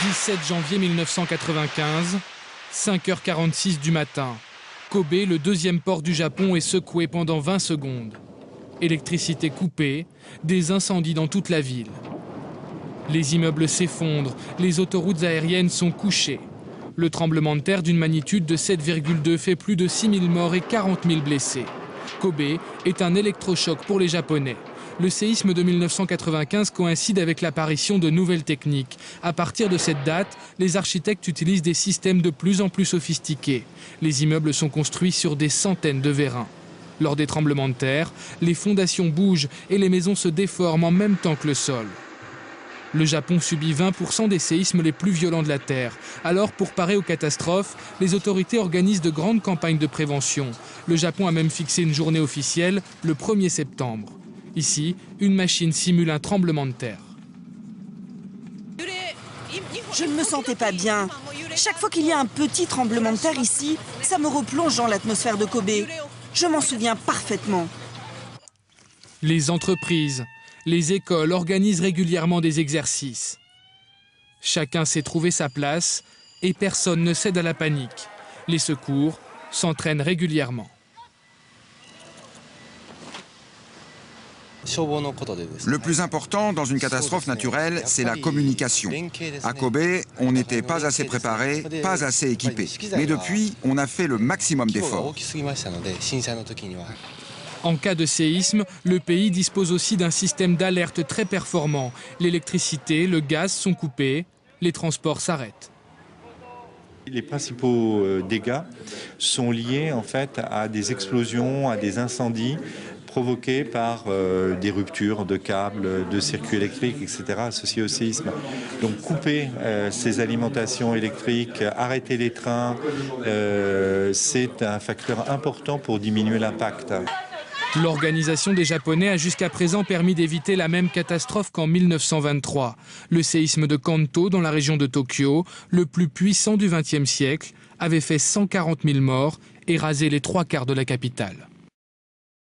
17 janvier 1995, 5h46 du matin. Kobe, le deuxième port du Japon, est secoué pendant 20 secondes. Électricité coupée, des incendies dans toute la ville. Les immeubles s'effondrent, les autoroutes aériennes sont couchées. Le tremblement de terre d'une magnitude de 7,2 fait plus de 6 000 morts et 40 000 blessés. Kobe est un électrochoc pour les Japonais. Le séisme de 1995 coïncide avec l'apparition de nouvelles techniques. À partir de cette date, les architectes utilisent des systèmes de plus en plus sophistiqués. Les immeubles sont construits sur des centaines de vérins. Lors des tremblements de terre, les fondations bougent et les maisons se déforment en même temps que le sol. Le Japon subit 20% des séismes les plus violents de la Terre. Alors, pour parer aux catastrophes, les autorités organisent de grandes campagnes de prévention. Le Japon a même fixé une journée officielle, le 1er septembre. Ici, une machine simule un tremblement de terre. Je ne me sentais pas bien. Chaque fois qu'il y a un petit tremblement de terre ici, ça me replonge dans l'atmosphère de Kobe. Je m'en souviens parfaitement. Les entreprises, les écoles organisent régulièrement des exercices. Chacun sait trouver sa place et personne ne cède à la panique. Les secours s'entraînent régulièrement. Le plus important dans une catastrophe naturelle, c'est la communication. À Kobe, on n'était pas assez préparé, pas assez équipé. Mais depuis, on a fait le maximum d'efforts. En cas de séisme, le pays dispose aussi d'un système d'alerte très performant. L'électricité, le gaz sont coupés, les transports s'arrêtent. Les principaux dégâts sont liés en fait à des explosions, à des incendies provoqués par des ruptures de câbles, de circuits électriques, etc. associés au séisme. Donc couper ces alimentations électriques, arrêter les trains, c'est un facteur important pour diminuer l'impact. L'organisation des Japonais a jusqu'à présent permis d'éviter la même catastrophe qu'en 1923. Le séisme de Kanto, dans la région de Tokyo, le plus puissant du XXe siècle, avait fait 140 000 morts et rasé les 3/4 de la capitale.